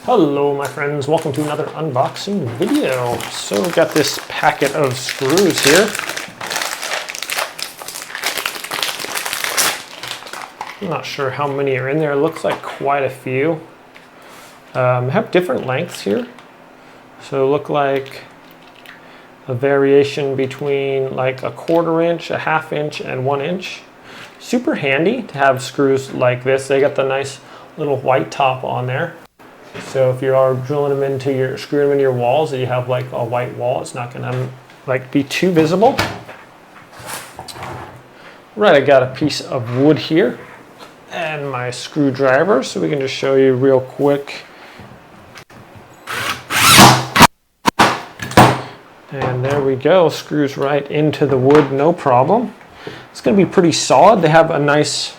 Hello my friends, welcome to another unboxing video. So we've got this packet of screws here. I'm not sure how many are in there, it looks like quite a few. Have different lengths here. So look like a variation between like a 1/4 inch, a 1/2 inch, and 1 inch. Super handy to have screws like this. They got the nice little white top on there. So if you are drilling them into screwing them into your walls, and you have like a white wall, it's not gonna like be too visible. Right, I got a piece of wood here and my screwdriver, so we can just show you real quick. And there we go, screws right into the wood, no problem. It's gonna be pretty solid. They have a nice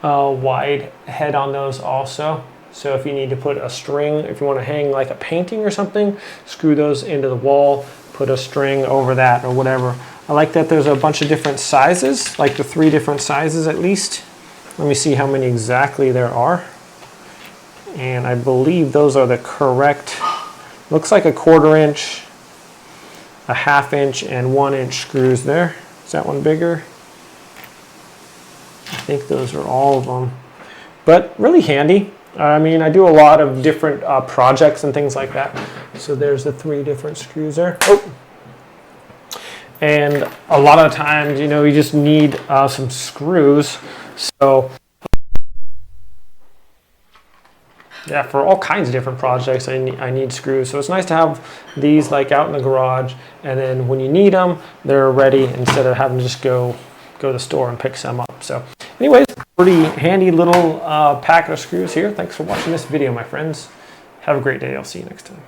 wide head on those also. So if you need to put a string, if you want to hang like a painting or something, screw those into the wall, put a string over that or whatever. I like that there's a bunch of different sizes, like the 3 different sizes at least. Let me see how many exactly there are. And I believe those are the correct, looks like a 1/4 inch, a 1/2 inch, and 1 inch screws there. Is that one bigger? I think those are all of them. But really handy. I mean, I do a lot of different projects and things like that. So there's the 3 different screws there. Oh. And a lot of times, you know, you just need some screws. So yeah, for all kinds of different projects, I need screws. So it's nice to have these like out in the garage, and then when you need them, they're ready instead of having to just go to the store and pick some up. So anyways, pretty handy little packet of screws here. Thanks for watching this video, my friends. Have a great day. I'll see you next time.